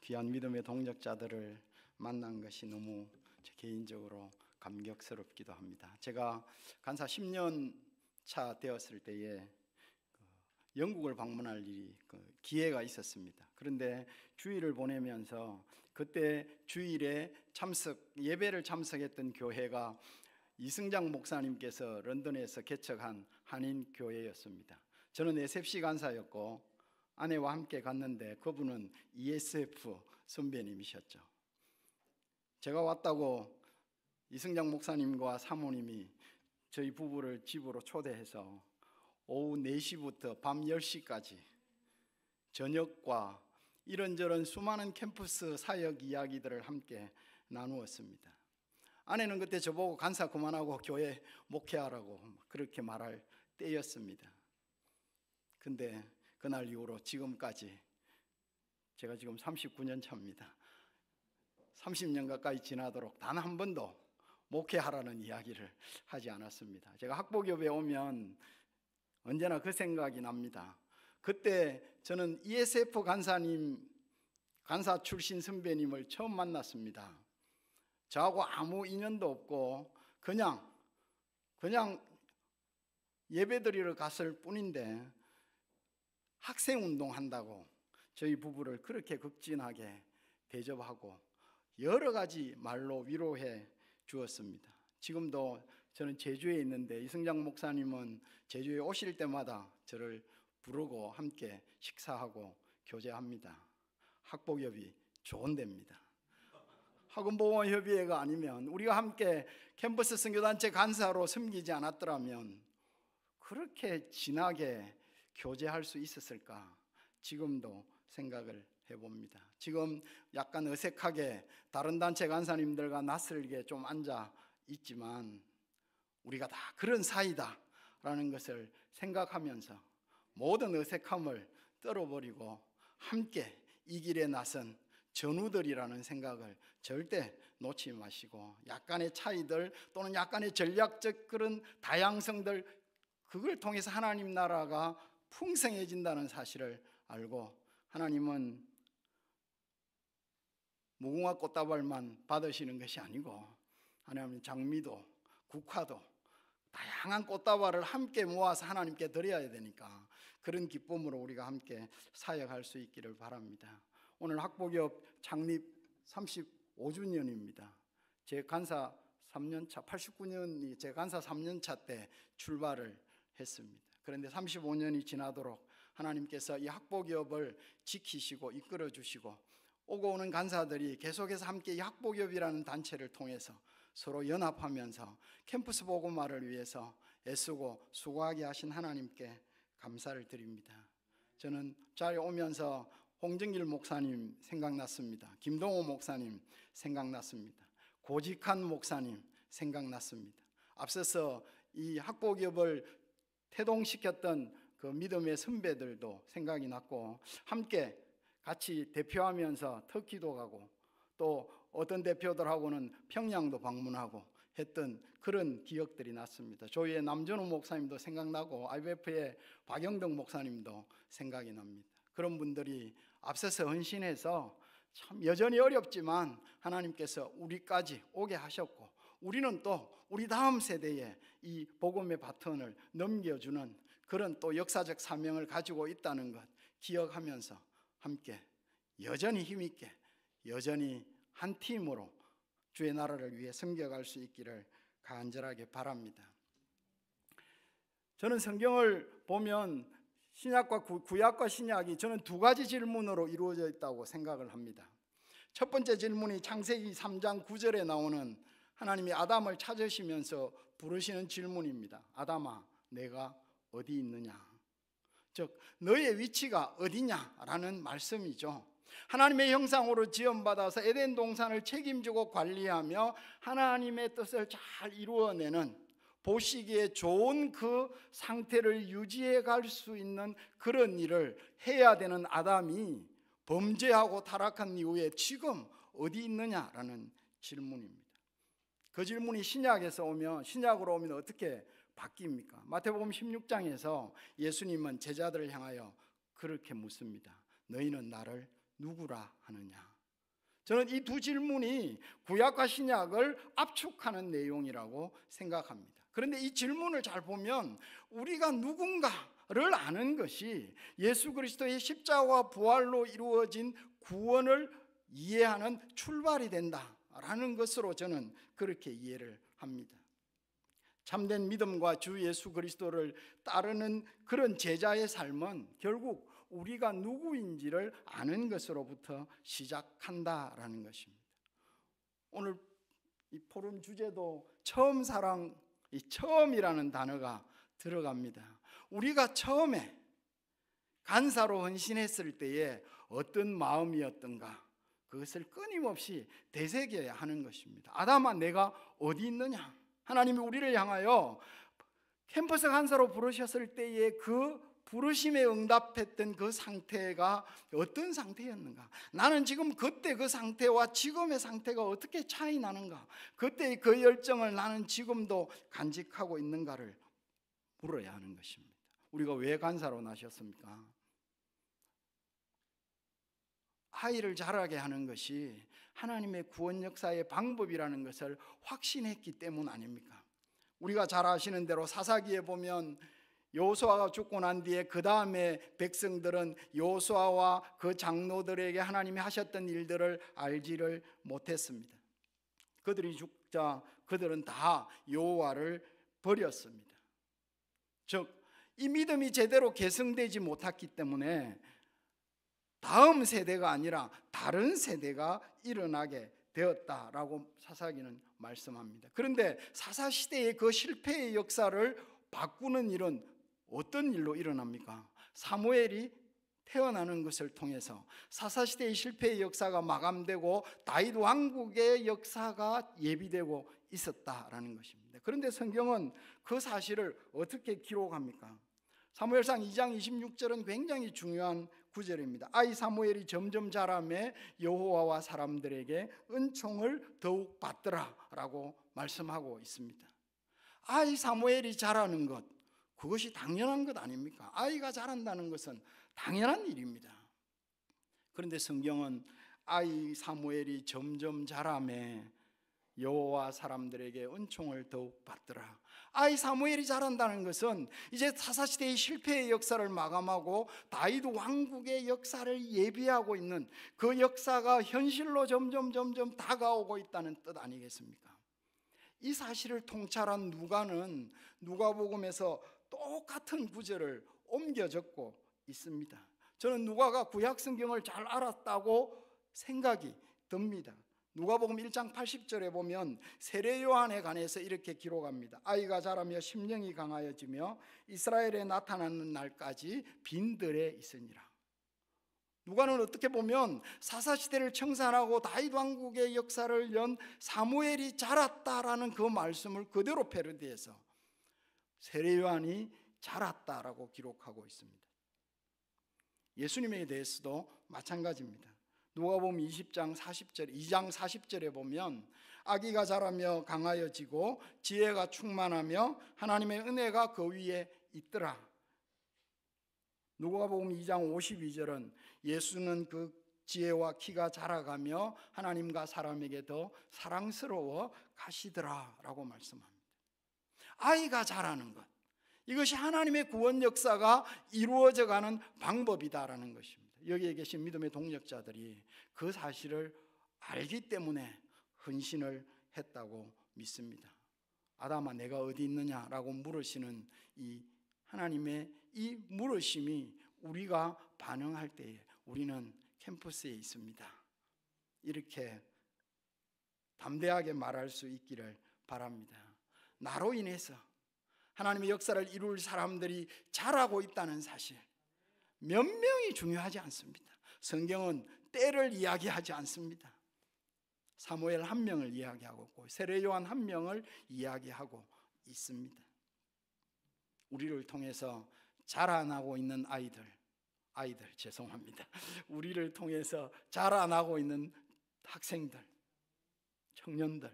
귀한 믿음의 동역자들을 만난 것이 너무 개인적으로 감격스럽기도 합니다. 제가 간사 10년 차 되었을 때에 영국을 방문할 일이 기회가 있었습니다. 그런데 주일을 보내면서 그때 주일에 예배를 참석했던 교회가 이승장 목사님께서 런던에서 개척한 한인 교회였습니다. 저는 SFC 간사였고 아내와 함께 갔는데 그분은 ESF 선배님이셨죠. 제가 왔다고 이승장 목사님과 사모님이 저희 부부를 집으로 초대해서 오후 4시부터 밤 10시까지 저녁과 이런저런 수많은 캠퍼스 사역 이야기들을 함께 나누었습니다. 아내는 그때 저보고 간사 그만하고 교회 목회하라고 그렇게 말할 때였습니다. 근데 그날 이후로 지금까지 제가 지금 39년 차입니다. 30년 가까이 지나도록 단 한 번도 목회하라는 이야기를 하지 않았습니다. 제가 학복협에 오면 언제나 그 생각이 납니다. 그때 저는 ESF 간사 출신 선배님을 처음 만났습니다. 저하고 아무 인연도 없고 그냥 예배드리러 갔을 뿐인데 학생운동 한다고 저희 부부를 그렇게 극진하게 대접하고 여러 가지 말로 위로해 주었습니다. 지금도 저는 제주에 있는데 이승장 목사님은 제주에 오실 때마다 저를 부르고 함께 식사하고 교제합니다. 학복협이 좋은 데입니다. 학원보건협의회가 아니면 우리가 함께 캠퍼스 선교단체 간사로 섬기지 않았더라면 그렇게 진하게 교제할 수 있었을까? 지금도 생각을 해봅니다. 지금 약간 어색하게 다른 단체 간사님들과 낯설게 좀 앉아 있지만 우리가 다 그런 사이다라는 것을 생각하면서 모든 어색함을 떨어버리고 함께 이 길에 나선 전우들이라는 생각을 절대 놓지 마시고 약간의 차이들 또는 약간의 전략적 그런 다양성들 그걸 통해서 하나님 나라가 풍성해진다는 사실을 알고 하나님은 무궁화 꽃다발만 받으시는 것이 아니고 하나님은 장미도 국화도 다양한 꽃다발을 함께 모아서 하나님께 드려야 되니까 그런 기쁨으로 우리가 함께 사역할 수 있기를 바랍니다. 오늘 학복협 창립 35주년입니다. 제 간사 3년차 89년이 제 간사 3년차 때 출발을 했습니다. 그런데 35년이 지나도록 하나님께서 이 학복협을 지키시고 이끌어 주시고 오고 오는 간사들이 계속해서 함께 이 학복협이라는 단체를 통해서 서로 연합하면서 캠퍼스 복음화를 위해서 애쓰고 수고하게 하신 하나님께 감사를 드립니다. 저는 자리에 오면서 홍정길 목사님 생각났습니다. 김동호 목사님 생각났습니다. 고직한 목사님 생각났습니다. 앞서서 이 학복협을 태동시켰던 그 믿음의 선배들도 생각이 났고 함께 같이 대표하면서 터키도 가고 또 어떤 대표들하고는 평양도 방문하고 했던 그런 기억들이 났습니다. 조희의 남전우 목사님도 생각나고 IBF의 박영덕 목사님도 생각이 납니다. 그런 분들이 앞서서 헌신해서 참 여전히 어렵지만 하나님께서 우리까지 오게 하셨고 우리는 또 우리 다음 세대에 이 복음의 바톤을 넘겨주는 그런 또 역사적 사명을 가지고 있다는 것 기억하면서 함께 여전히 힘있게 여전히 한 팀으로 주의 나라를 위해 섬겨갈 수 있기를 간절하게 바랍니다. 저는 성경을 보면 신약과 구약과 신약이 저는 두 가지 질문으로 이루어져 있다고 생각을 합니다. 첫 번째 질문이 창세기 3장 9절에 나오는 하나님이 아담을 찾으시면서 부르시는 질문입니다. 아담아, 내가 어디 있느냐? 즉 너의 위치가 어디냐라는 말씀이죠. 하나님의 형상으로 지음받아서 에덴 동산을 책임지고 관리하며 하나님의 뜻을 잘 이루어내는 보시기에 좋은 그 상태를 유지해 갈 수 있는 그런 일을 해야 되는 아담이 범죄하고 타락한 이후에 지금 어디 있느냐라는 질문입니다. 그 질문이 신약으로 오면 어떻게 바뀝니까? 마태복음 16장에서 예수님은 제자들을 향하여 그렇게 묻습니다. 너희는 나를 누구라 하느냐? 저는 이 두 질문이 구약과 신약을 압축하는 내용이라고 생각합니다. 그런데 이 질문을 잘 보면 우리가 누군가를 아는 것이 예수 그리스도의 십자가와 부활로 이루어진 구원을 이해하는 출발이 된다라는 것으로 저는 그렇게 이해를 합니다. 참된 믿음과 주 예수 그리스도를 따르는 그런 제자의 삶은 결국 우리가 누구인지를 아는 것으로부터 시작한다라는 것입니다. 오늘 이 포럼 주제도 처음 사랑, 이 처음이라는 단어가 들어갑니다. 우리가 처음에 간사로 헌신했을 때에 어떤 마음이었던가 그것을 끊임없이 되새겨야 하는 것입니다. 아담아, 내가 어디 있느냐? 하나님이 우리를 향하여 캠퍼스 간사로 부르셨을 때에 그 부르심에 응답했던 그 상태가 어떤 상태였는가? 나는 지금 그때 그 상태와 지금의 상태가 어떻게 차이 나는가? 그때의 그 열정을 나는 지금도 간직하고 있는가를 물어야 하는 것입니다. 우리가 왜 간사로 나셨습니까? 아이를 자라게 하는 것이 하나님의 구원 역사의 방법이라는 것을 확신했기 때문 아닙니까? 우리가 잘 아시는 대로 사사기에 보면 여호수아가 죽고 난 뒤에 그 다음에 백성들은 여호수아와 그 장로들에게 하나님이 하셨던 일들을 알지를 못했습니다. 그들이 죽자 그들은 다 여호와를 버렸습니다. 즉, 이 믿음이 제대로 계승되지 못했기 때문에 다음 세대가 아니라 다른 세대가 일어나게 되었다라고 사사기는 말씀합니다. 그런데 사사시대의 그 실패의 역사를 바꾸는 일은 어떤 일로 일어납니까? 사무엘이 태어나는 것을 통해서 사사시대의 실패의 역사가 마감되고 다윗 왕국의 역사가 예비되고 있었다라는 것입니다. 그런데 성경은 그 사실을 어떻게 기록합니까? 사무엘상 2장 26절은 굉장히 중요한 구절입니다. 아이 사무엘이 점점 자라매 여호와와 사람들에게 은총을 더욱 받더라라고 말씀하고 있습니다. 아이 사무엘이 자라는 것, 그것이 당연한 것 아닙니까? 아이가 자란다는 것은 당연한 일입니다. 그런데 성경은 아이 사무엘이 점점 자라매 여호와 사람들에게 은총을 더욱 받더라. 아이 사무엘이 자란다는 것은 이제 사사시대의 실패의 역사를 마감하고 다윗 왕국의 역사를 예비하고 있는 그 역사가 현실로 점점 다가오고 있다는 뜻 아니겠습니까? 이 사실을 통찰한 누가는 누가복음에서 똑같은 구절을 옮겨 적고 있습니다. 저는 누가가 구약 성경을 잘 알았다고 생각이 듭니다. 누가복음 1장 80절에 보면 세례 요한에 관해서 이렇게 기록합니다. 아이가 자라며 심령이 강하여지며 이스라엘에 나타나는 날까지 빈들에 있으니라. 누가는 어떻게 보면 사사시대를 청산하고 다윗 왕국의 역사를 연 사무엘이 자랐다라는 그 말씀을 그대로 패러디해서 세례 요한이 자랐다라고 기록하고 있습니다. 예수님에 대해서도 마찬가지입니다. 누가복음 20장 40절, 2장 40절에 보면 아기가 자라며 강하여지고 지혜가 충만하며 하나님의 은혜가 그 위에 있더라. 누가복음 2장 52절은 예수는 그 지혜와 키가 자라가며 하나님과 사람에게 더 사랑스러워 가시더라라고 말씀합니다. 아이가 자라는 것, 이것이 하나님의 구원 역사가 이루어져가는 방법이다라는 것입니다. 여기에 계신 믿음의 동력자들이 그 사실을 알기 때문에 헌신을 했다고 믿습니다. 아담아, 내가 어디 있느냐라고 물으시는 이 하나님의 이 물으심이 우리가 반응할 때에 우리는 캠퍼스에 있습니다, 이렇게 담대하게 말할 수 있기를 바랍니다. 나로 인해서 하나님의 역사를 이룰 사람들이 자라고 있다는 사실, 몇 명이 중요하지 않습니다. 성경은 때를 이야기하지 않습니다. 사무엘 한 명을 이야기하고 있고 세례 요한 한 명을 이야기하고 있습니다. 우리를 통해서 자라나고 있는 아이들 죄송합니다. 우리를 통해서 자라나고 있는 학생들, 청년들,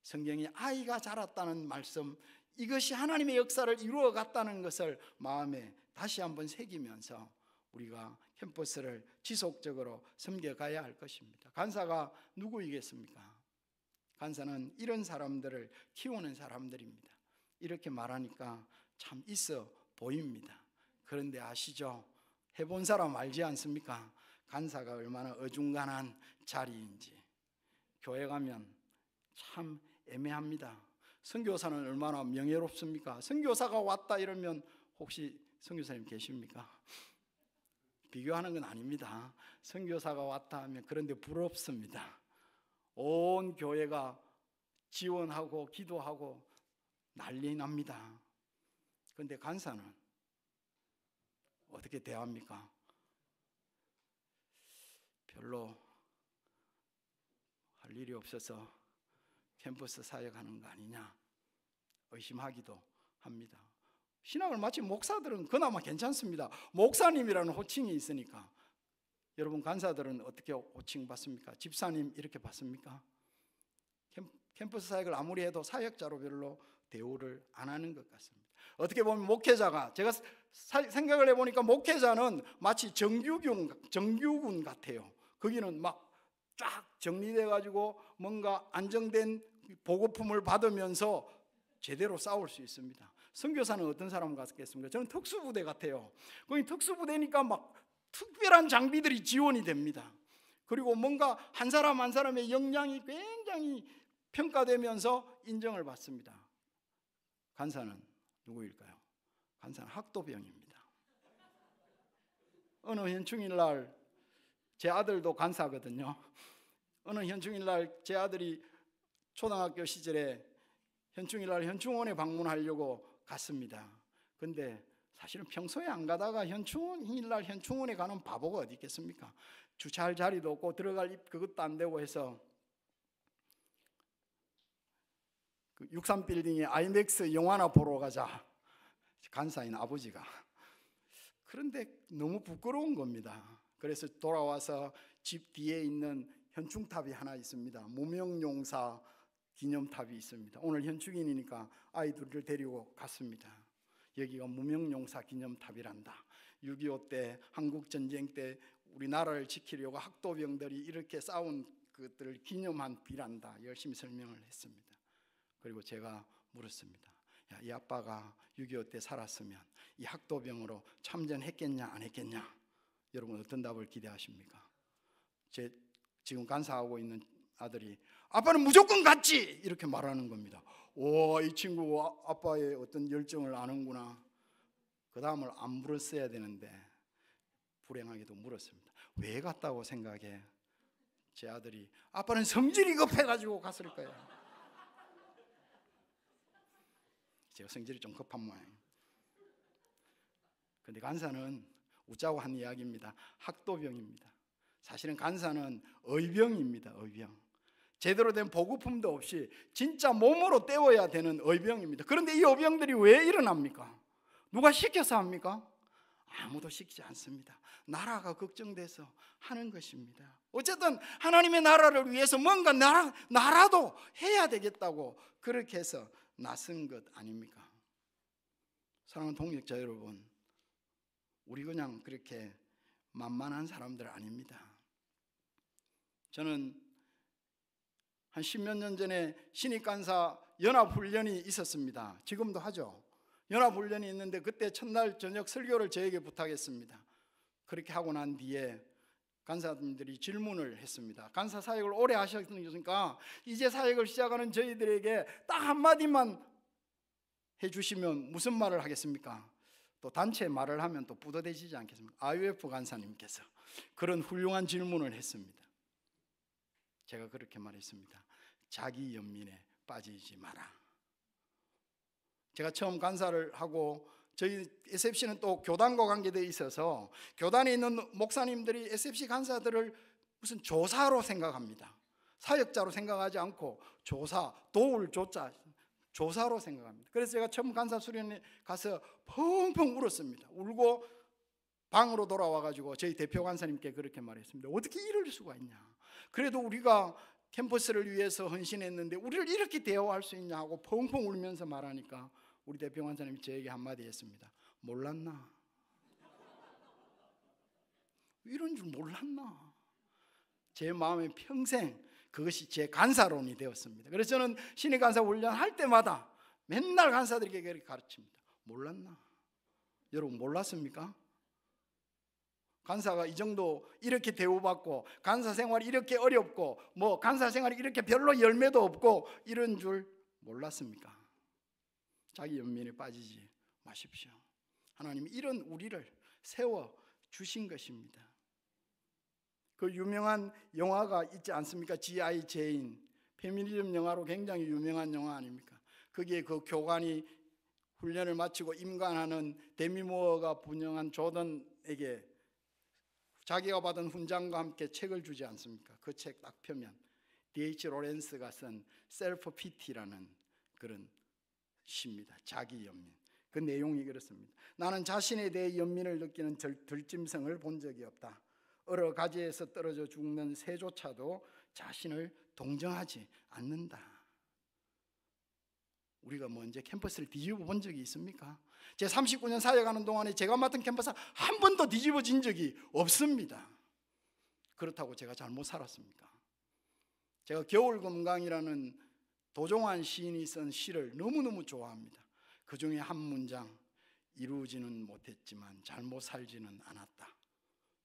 성경이 아이가 자랐다는 말씀, 이것이 하나님의 역사를 이루어 갔다는 것을 마음에 다시 한번 새기면서 우리가 캠퍼스를 지속적으로 섬겨가야 할 것입니다. 간사가 누구이겠습니까? 간사는 이런 사람들을 키우는 사람들입니다. 이렇게 말하니까 참 있어 보입니다. 그런데 아시죠? 해본 사람 알지 않습니까? 간사가 얼마나 어중간한 자리인지. 교회 가면 참 애매합니다. 선교사는 얼마나 명예롭습니까? 선교사가 왔다 이러면 혹시 선교사님 계십니까? 비교하는 건 아닙니다. 선교사가 왔다 하면 그런데 부럽습니다. 온 교회가 지원하고 기도하고 난리 납니다. 그런데 간사는 어떻게 대합니까? 별로 할 일이 없어서 캠퍼스 사역하는 거 아니냐 의심하기도 합니다. 신학을 마친 목사들은 그나마 괜찮습니다. 목사님이라는 호칭이 있으니까. 여러분 간사들은 어떻게 호칭 받습니까? 집사님 이렇게 받습니까? 캠퍼스 사역을 아무리 해도 사역자로 별로 대우를 안 하는 것 같습니다. 어떻게 보면 목회자가, 제가 생각을 해보니까 목회자는 마치 정규군 같아요. 거기는 막 쫙 정리돼 가지고 뭔가 안정된 보급품을 받으면서 제대로 싸울 수 있습니다. 선교사는 어떤 사람 같겠습니까? 저는 특수부대 같아요. 거기 특수부대니까 막 특별한 장비들이 지원이 됩니다. 그리고 뭔가 한 사람 한 사람의 역량이 굉장히 평가되면서 인정을 받습니다. 간사는 누구일까요? 간사는 학도병입니다. 어느 현충일 날 제 아들도 간사거든요. 어느 현충일 날 제 아들이 초등학교 시절에 현충일 날 현충원에 방문하려고 갔습니다. 근데 사실은 평소에 안 가다가 현충일 날 현충원에 가는 바보가 어디 있겠습니까? 주차할 자리도 없고 들어갈 그것도 안 되고 해서 그 63빌딩에 아이맥스 영화나 보러 가자. 간사인 아버지가. 그런데 너무 부끄러운 겁니다. 그래서 돌아와서 집 뒤에 있는 현충탑이 하나 있습니다. 무명용사 기념탑이 있습니다. 오늘 현충일이니까 아이들을 데리고 갔습니다. 여기가 무명용사 기념탑이란다. 6.25 때 한국전쟁 때 우리나라를 지키려고 학도병들이 이렇게 싸운 것들을 기념한 비란다. 열심히 설명을 했습니다. 그리고 제가 물었습니다. 야, 이 아빠가 6.25 때 살았으면 이 학도병으로 참전했겠냐 안 했겠냐? 여러분 어떤 답을 기대하십니까? 제 지금 간사하고 있는 아들이 아빠는 무조건 갔지! 이렇게 말하는 겁니다. 오, 이 친구가 아빠의 어떤 열정을 아는구나. 그 다음을 안 물었어야 되는데 불행하게도 물었습니다. 왜 갔다고 생각해? 제 아들이 아빠는 성질이 급해가지고 갔을 거예요. 제가 성질이 좀 급한 모양이에요. 그런데 간사는 웃자고 한 이야기입니다. 학도병입니다. 사실은 간사는 의병입니다. 의병. 제대로 된 보급품도 없이 진짜 몸으로 때워야 되는 의병입니다. 그런데 이 의병들이 왜 일어납니까? 누가 시켜서 합니까? 아무도 시키지 않습니다. 나라가 걱정돼서 하는 것입니다. 어쨌든 하나님의 나라를 위해서 뭔가 나라도 해야 되겠다고 그렇게 해서 나선 것 아닙니까? 사랑하는 동역자 여러분, 우리 그냥 그렇게 만만한 사람들 아닙니다. 저는 한 10몇 년 전에 신입간사 연합훈련이 있었습니다. 지금도 하죠. 연합훈련이 있는데 그때 첫날 저녁 설교를 저에게 부탁했습니다. 그렇게 하고 난 뒤에 간사님들이 질문을 했습니다. 간사 사역을 오래 하셨으니까 이제 사역을 시작하는 저희들에게 딱 한마디만 해주시면 무슨 말을 하겠습니까? 또 단체 말을 하면 또 뿌듯해지지 않겠습니까? IUF 간사님께서 그런 훌륭한 질문을 했습니다. 제가 그렇게 말했습니다. 자기 연민에 빠지지 마라. 제가 처음 간사를 하고 저희 SFC는 또 교단과 관계되어 있어서 교단에 있는 목사님들이 SFC 간사들을 무슨 조사로 생각합니다. 사역자로 생각하지 않고 조사, 도울 조자, 조사로 생각합니다. 그래서 제가 처음 간사 수련회 가서 펑펑 울었습니다. 울고 방으로 돌아와가지고 저희 대표 간사님께 그렇게 말했습니다. 어떻게 이럴 수가 있냐? 그래도 우리가 캠퍼스를 위해서 헌신했는데 우리를 이렇게 대우할 수 있냐 하고 펑펑 울면서 말하니까 우리 대표 간사님이 저에게 한마디 했습니다. 몰랐나? 이런 줄 몰랐나? 제 마음에 평생 그것이 제 간사론이 되었습니다. 그래서 저는 신의 간사 훈련 할 때마다 맨날 간사들에게 그렇게 가르칩니다. 몰랐나? 여러분 몰랐습니까? 간사가 이 정도 이렇게 대우받고 간사 생활이 이렇게 어렵고 뭐 간사 생활이 이렇게 별로 열매도 없고 이런 줄 몰랐습니까? 자기 연민에 빠지지 마십시오. 하나님이 이런 우리를 세워 주신 것입니다. 그 유명한 영화가 있지 않습니까? G.I. 제인, 페미니즘 영화로 굉장히 유명한 영화 아닙니까? 거기에 그 교관이 훈련을 마치고 임관하는 데미 무어가 분영한 조던에게 자기가 받은 훈장과 함께 책을 주지 않습니까? 그 책 딱 펴면 D.H. 로렌스가 쓴 셀프 피티라는 그런 시입니다. 자기 연민. 그 내용이 그렇습니다. 나는 자신에 대해 연민을 느끼는 들짐승을 본 적이 없다. 여러 가지에서 떨어져 죽는 새조차도 자신을 동정하지 않는다. 우리가 언제 캠퍼스를 뒤집어 본 적이 있습니까? 제 39년 사역하는 동안에 제가 맡은 캠퍼스 한 번도 뒤집어진 적이 없습니다. 그렇다고 제가 잘못 살았습니까? 제가 겨울금강이라는 도종환 시인이 쓴 시를 너무너무 좋아합니다. 그 중에 한 문장, 이루어지는 못했지만 잘못 살지는 않았다.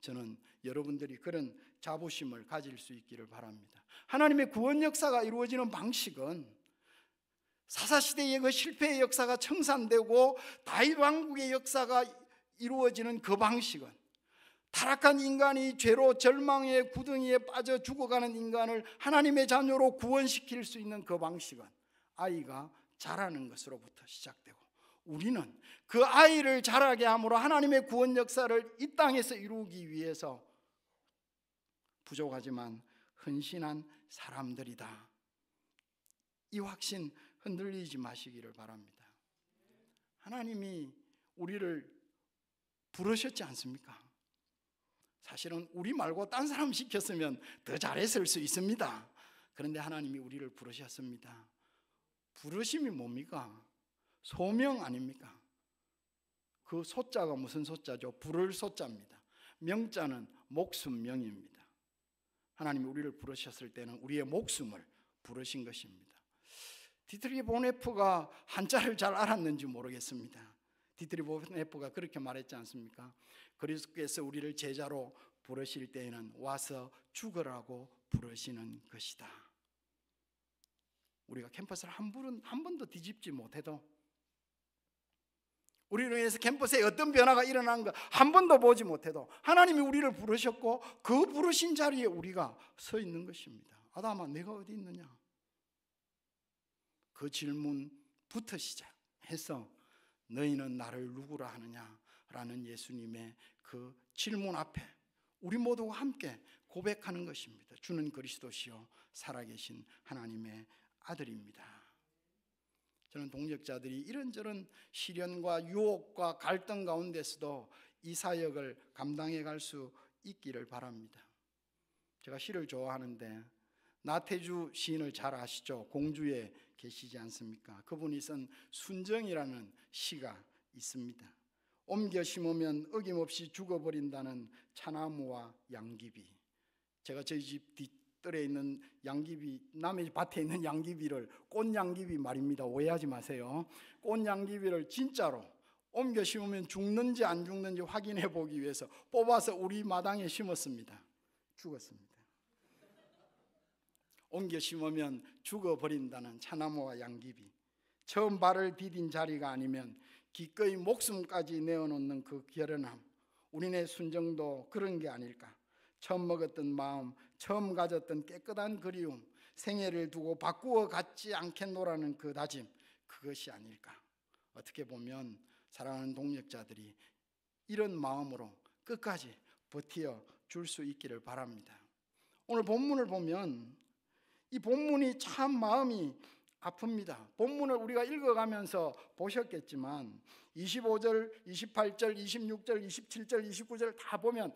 저는 여러분들이 그런 자부심을 가질 수 있기를 바랍니다. 하나님의 구원 역사가 이루어지는 방식은 사사시대의 그 실패의 역사가 청산되고 다윗 왕국의 역사가 이루어지는 그 방식은 타락한 인간이 죄로 절망의 구덩이에 빠져 죽어가는 인간을 하나님의 자녀로 구원시킬 수 있는 그 방식은 아이가 자라는 것으로부터 시작되고, 우리는 그 아이를 자라게 함으로 하나님의 구원 역사를 이 땅에서 이루기 위해서 부족하지만 헌신한 사람들이다. 이 확신 흔들리지 마시기를 바랍니다. 하나님이 우리를 부르셨지 않습니까? 사실은 우리 말고 딴 사람 시켰으면 더 잘했을 수 있습니다. 그런데 하나님이 우리를 부르셨습니다. 부르심이 뭡니까? 소명 아닙니까? 그 소자가 무슨 소자죠? 부를 소자입니다. 명자는 목숨 명입니다. 하나님이 우리를 부르셨을 때는 우리의 목숨을 부르신 것입니다. 디트리 보네프가 한자를 잘 알았는지 모르겠습니다. 디트리 보네프가 그렇게 말했지 않습니까? 그리스도께서 우리를 제자로 부르실 때에는 와서 죽으라고 부르시는 것이다. 우리가 캠퍼스를 한 번도 뒤집지 못해도, 우리로 인해서 캠퍼스에 어떤 변화가 일어난 거 한 번도 보지 못해도 하나님이 우리를 부르셨고 그 부르신 자리에 우리가 서 있는 것입니다. 아담아, 내가 어디 있느냐? 그 질문부터 시작해서 너희는 나를 누구라 하느냐? 라는 예수님의 그 질문 앞에 우리 모두가 함께 고백하는 것입니다. 주는 그리스도시요 살아계신 하나님의 아들입니다. 저는 동역자들이 이런저런 시련과 유혹과 갈등 가운데서도 이 사역을 감당해 갈 수 있기를 바랍니다. 제가 시를 좋아하는데 나태주 시인을 잘 아시죠? 공주에 계시지 않습니까? 그분이 쓴 순정이라는 시가 있습니다. 옮겨 심으면 어김없이 죽어버린다는 차나무와 양귀비. 제가 저희 집 뒷뜰에 있는 양귀비, 남의 밭에 있는 양귀비를 꽃양귀비 말입니다. 오해하지 마세요. 꽃양귀비를 진짜로 옮겨 심으면 죽는지 안 죽는지 확인해 보기 위해서 뽑아서 우리 마당에 심었습니다. 죽었습니다. 옮겨 심으면 죽어버린다는 차나무와 양귀비. 처음 발을 디딘 자리가 아니면 기꺼이 목숨까지 내어놓는 그 결연함, 우리네 순정도 그런 게 아닐까. 처음 먹었던 마음, 처음 가졌던 깨끗한 그리움, 생애를 두고 바꾸어 갖지 않겠노라는 그 다짐, 그것이 아닐까. 어떻게 보면 사랑하는 동역자들이 이런 마음으로 끝까지 버티어 줄 수 있기를 바랍니다. 오늘 본문을 보면 이 본문이 참 마음이 아픕니다. 본문을 우리가 읽어가면서 보셨겠지만 25절, 28절, 26절, 27절, 29절 다 보면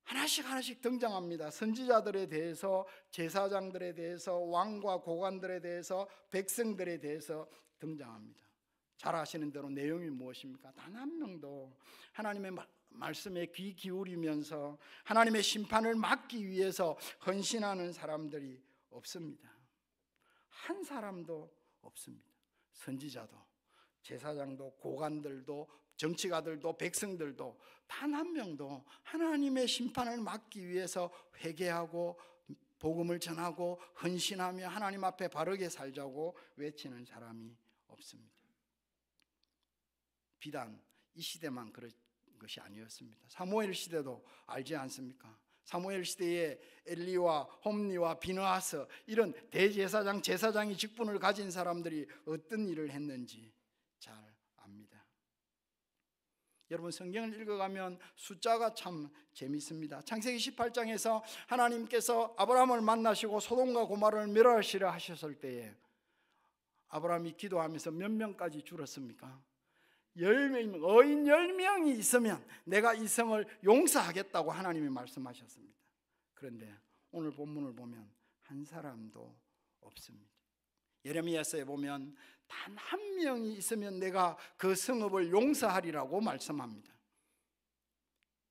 하나씩 등장합니다. 선지자들에 대해서, 제사장들에 대해서, 왕과 고관들에 대해서, 백성들에 대해서 등장합니다. 잘 아시는 대로 내용이 무엇입니까? 단 한 명도 하나님의 말씀에 귀 기울이면서 하나님의 심판을 막기 위해서 헌신하는 사람들이 없습니다. 한 사람도 없습니다. 선지자도, 제사장도, 고관들도, 정치가들도, 백성들도 단 한 명도 하나님의 심판을 막기 위해서 회개하고 복음을 전하고 헌신하며 하나님 앞에 바르게 살자고 외치는 사람이 없습니다. 비단 이 시대만 그런 것이 아니었습니다. 사무엘 시대도 알지 않습니까? 사무엘 시대에 엘리와 홈리와 비느하스 이런 대제사장, 제사장이 직분을 가진 사람들이 어떤 일을 했는지 잘 압니다. 여러분, 성경을 읽어가면 숫자가 참 재미있습니다. 창세기 18장에서 하나님께서 아브라함을 만나시고 소돔과 고모라를 멸하시려 하셨을 때에 아브라함이 기도하면서 몇 명까지 줄었습니까? 10명, 어인 10명이 있으면 내가 이 성을 용서하겠다고 하나님이 말씀하셨습니다. 그런데 오늘 본문을 보면 한 사람도 없습니다. 예레미야서에 보면 단 한 명이 있으면 내가 그 성읍을 용서하리라고 말씀합니다.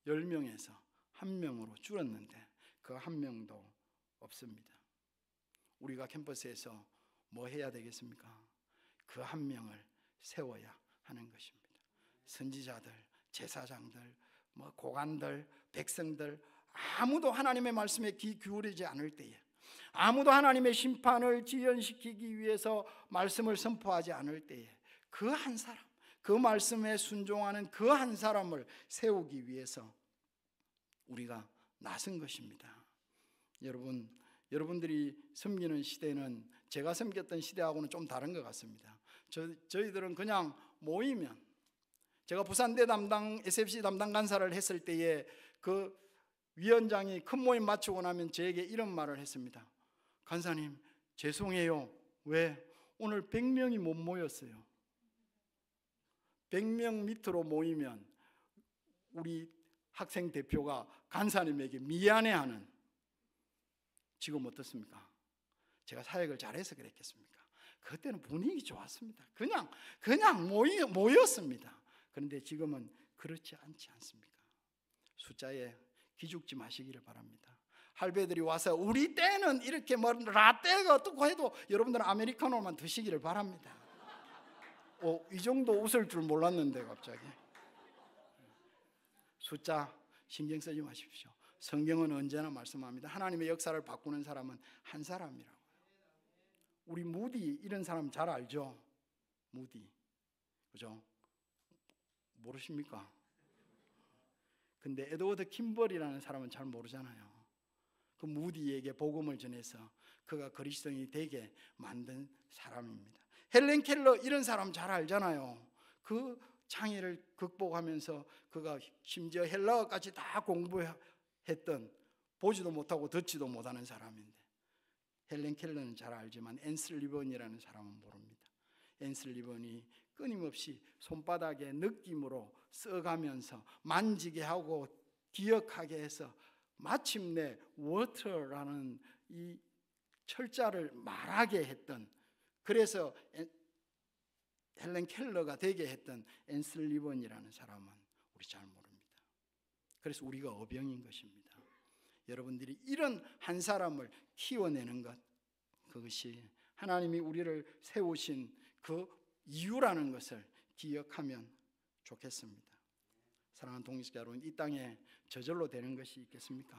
10명에서 한 명으로 줄었는데 그 한 명도 없습니다. 우리가 캠퍼스에서 뭐 해야 되겠습니까? 그 한 명을 세워야 하는 것입니다. 선지자들, 제사장들, 고관들, 백성들 아무도 하나님의 말씀에 귀 기울이지 않을 때에, 아무도 하나님의 심판을 지연시키기 위해서 말씀을 선포하지 않을 때에 그 한 사람, 그 말씀에 순종하는 그 한 사람을 세우기 위해서 우리가 나선 것입니다. 여러분들이 섬기는 시대는 제가 섬겼던 시대하고는 좀 다른 것 같습니다. 저희들은 그냥 모이면, 제가 부산대 담당 SFC 담당 간사를 했을 때에 그 위원장이 큰 모임 마치고 나면 저에게 이런 말을 했습니다. 간사님, 죄송해요. 왜? 오늘 100명이 못 모였어요. 100명 밑으로 모이면 우리 학생 대표가 간사님에게 미안해하는. 지금 어떻습니까? 제가 사역을 잘해서 그랬겠습니까? 그때는 분위기 좋았습니다. 그냥 모였습니다. 그런데 지금은 그렇지 않지 않습니까? 숫자에 기죽지 마시기를 바랍니다. 할배들이 와서 우리 때는 이렇게 라떼가 어떻고 해도 여러분들은 아메리카노만 드시기를 바랍니다. 이 정도 웃을 줄 몰랐는데 갑자기. 숫자 신경 쓰지 마십시오. 성경은 언제나 말씀합니다. 하나님의 역사를 바꾸는 사람은 한 사람이라고요. 우리 무디 이런 사람 잘 알죠? 무디, 그죠? 모르십니까? 근데 에드워드 킴벌이라는 사람은 잘 모르잖아요. 그 무디에게 복음을 전해서 그가 그리스도인이 되게 만든 사람입니다. 헬렌 켈러 이런 사람 잘 알잖아요. 그 장애를 극복하면서 그가 심지어 헬라어까지 다 공부했던, 보지도 못하고 듣지도 못하는 사람인데, 헬렌 켈러는 잘 알지만 앤슬 리번이라는 사람은 모릅니다. 앤슬 리번이 끊임없이 손바닥에 느낌으로 써가면서 만지게 하고 기억하게 해서 마침내 워터라는 이 철자를 말하게 했던, 그래서 헬렌 켈러가 되게 했던 앤슬 리번이라는 사람은 우리 잘 모릅니다. 그래서 우리가 어병인 것입니다. 여러분들이 이런 한 사람을 키워내는 것, 그것이 하나님이 우리를 세우신 그 이유라는 것을 기억하면 좋겠습니다. 사랑하는 동역자 여러분, 이 땅에 저절로 되는 것이 있겠습니까?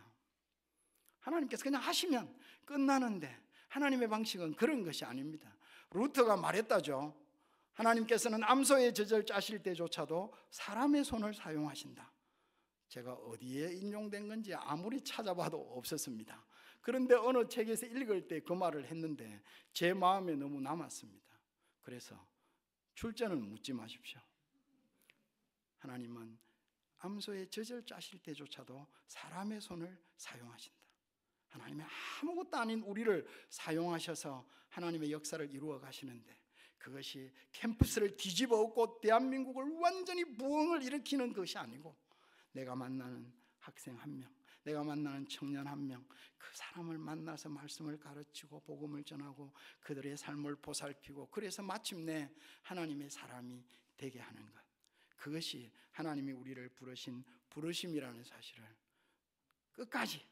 하나님께서 그냥 하시면 끝나는데 하나님의 방식은 그런 것이 아닙니다. 루터가 말했다죠. 하나님께서는 암소의 젖을 짜실 때조차도 사람의 손을 사용하신다. 제가 어디에 인용된 건지 아무리 찾아봐도 없었습니다. 그런데 어느 책에서 읽을 때 그 말을 했는데 제 마음에 너무 남았습니다. 그래서 출처는 묻지 마십시오. 하나님은 암소의 젖을 짜실 때조차도 사람의 손을 사용하신다. 하나님의 아무것도 아닌 우리를 사용하셔서 하나님의 역사를 이루어 가시는데, 그것이 캠퍼스를 뒤집어 엎고 대한민국을 완전히 부흥을 일으키는 것이 아니고, 내가 만나는 학생 한 명, 내가 만나는 청년 한 명, 그 사람을 만나서 말씀을 가르치고 복음을 전하고 그들의 삶을 보살피고, 그래서 마침내 하나님의 사람이 되게 하는 것, 그것이 하나님이 우리를 부르신 부르심이라는 사실을 끝까지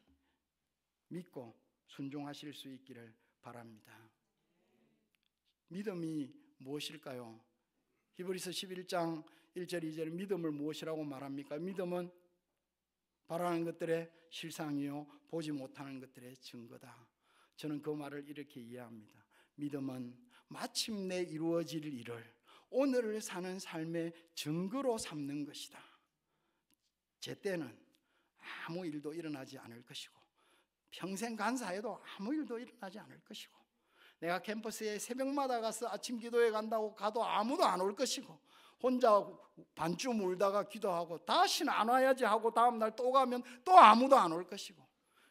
믿고 순종하실 수 있기를 바랍니다. 믿음이 무엇일까요? 히브리서 11장 1절 2절 믿음을 무엇이라고 말합니까? 믿음은 바라는 것들의 실상이요 보지 못하는 것들의 증거다. 저는 그 말을 이렇게 이해합니다. 믿음은 마침내 이루어질 일을 오늘을 사는 삶의 증거로 삼는 것이다. 제때는 아무 일도 일어나지 않을 것이고 평생 간사해도 아무 일도 일어나지 않을 것이고 내가 캠퍼스에 새벽마다 가서 아침 기도회 간다고 가도 아무도 안 올 것이고 혼자 반쯤 울다가 기도하고 다시는 안 와야지 하고 다음날 또 가면 또 아무도 안 올 것이고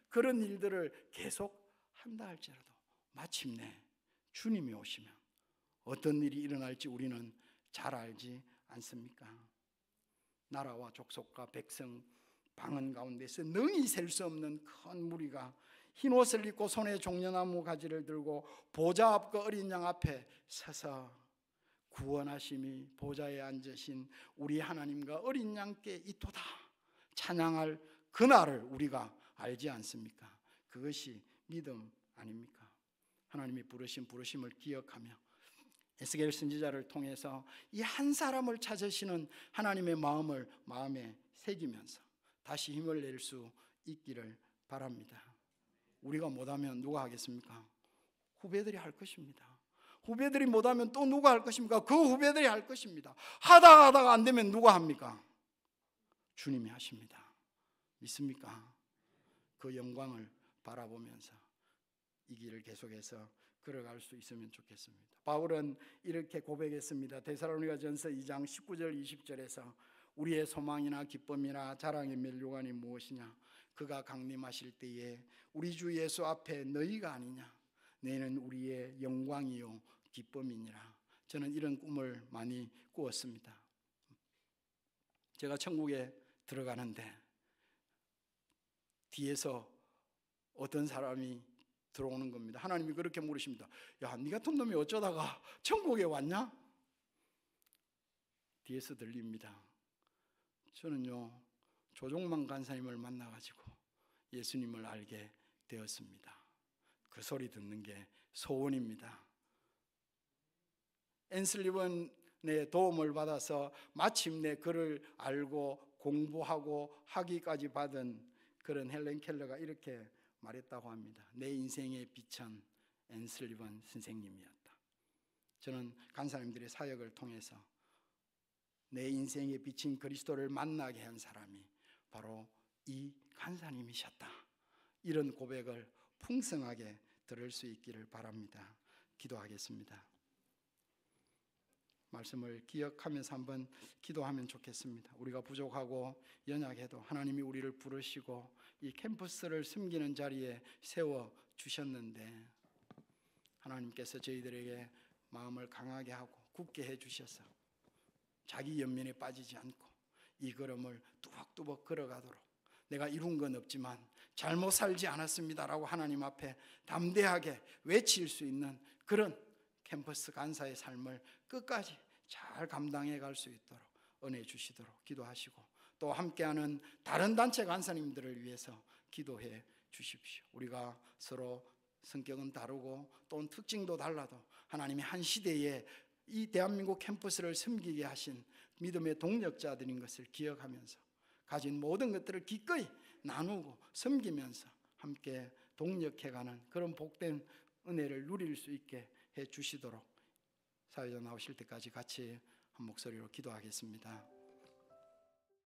그런 일들을 계속 한다 할지라도 마침내 주님이 오시면 어떤 일이 일어날지 우리는 잘 알지 않습니까? 나라와 족속과 백성 방언 가운데서 능히 셀 수 없는 큰 무리가 흰 옷을 입고 손에 종려나무 가지를 들고 보좌 앞과 어린 양 앞에 서서 구원하심이 보좌에 앉으신 우리 하나님과 어린 양께 있도다 찬양할 그날을 우리가 알지 않습니까? 그것이 믿음 아닙니까? 하나님이 부르신 부르심을 기억하며 에스겔 선지자를 통해서 이 한 사람을 찾으시는 하나님의 마음을 마음에 새기면서 다시 힘을 낼 수 있기를 바랍니다. 우리가 못하면 누가 하겠습니까? 후배들이 할 것입니다. 후배들이 못하면 또 누가 할 것입니까? 그 후배들이 할 것입니다. 하다가 안 되면 누가 합니까? 주님이 하십니다. 믿습니까? 그 영광을 바라보면서 이 길을 계속해서 걸어갈 수 있으면 좋겠습니다. 바울은 이렇게 고백했습니다. 데살로니가전서 2장 19절 20절에서 우리의 소망이나 기쁨이나 자랑의 멸류관이 무엇이냐? 그가 강림하실 때에 우리 주 예수 앞에 너희가 아니냐? 너희는 우리의 영광이요 기쁨이니라. 저는 이런 꿈을 많이 꾸었습니다. 제가 천국에 들어가는데 뒤에서 어떤 사람이 들어오는 겁니다. 하나님이 그렇게 물으십니다. 야, 네 같은 놈이 어쩌다가 천국에 왔냐? 뒤에서 들립니다. 저는요 조종만 간사님을 만나가지고 예수님을 알게 되었습니다. 그 소리 듣는 게 소원입니다. 앤슬리번의 도움을 받아서 마침내 그를 알고 공부하고 학위까지 받은 그런 헬렌 켈러가 이렇게 말했다고 합니다. 내 인생의 빛은 앤슬리번 선생님이었다. 저는 간사님들의 사역을 통해서 내 인생의 빛인 그리스도를 만나게 한 사람이 바로 이 간사님이셨다. 이런 고백을 풍성하게 들을 수 있기를 바랍니다. 기도하겠습니다. 말씀을 기억하면서 한번 기도하면 좋겠습니다. 우리가 부족하고 연약해도 하나님이 우리를 부르시고 이 캠퍼스를 섬기는 자리에 세워 주셨는데 하나님께서 저희들에게 마음을 강하게 하고 굳게 해 주셔서 자기 연민에 빠지지 않고 이 걸음을 뚜벅뚜벅 걸어가도록 내가 이룬 건 없지만 잘못 살지 않았습니다라고 하나님 앞에 담대하게 외칠 수 있는 그런 캠퍼스 간사의 삶을 끝까지 잘 감당해 갈 수 있도록 은혜 주시도록 기도하시고 또 함께하는 다른 단체 간사님들을 위해서 기도해 주십시오. 우리가 서로 성격은 다르고 또 특징도 달라도 하나님이 한 시대에 이 대한민국 캠퍼스를 섬기게 하신 믿음의 동력자들인 것을 기억하면서 가진 모든 것들을 기꺼이 나누고 섬기면서 함께 동력해가는 그런 복된 은혜를 누릴 수 있게 해 주시도록 사회자 나오실 때까지 같이 한 목소리로 기도하겠습니다.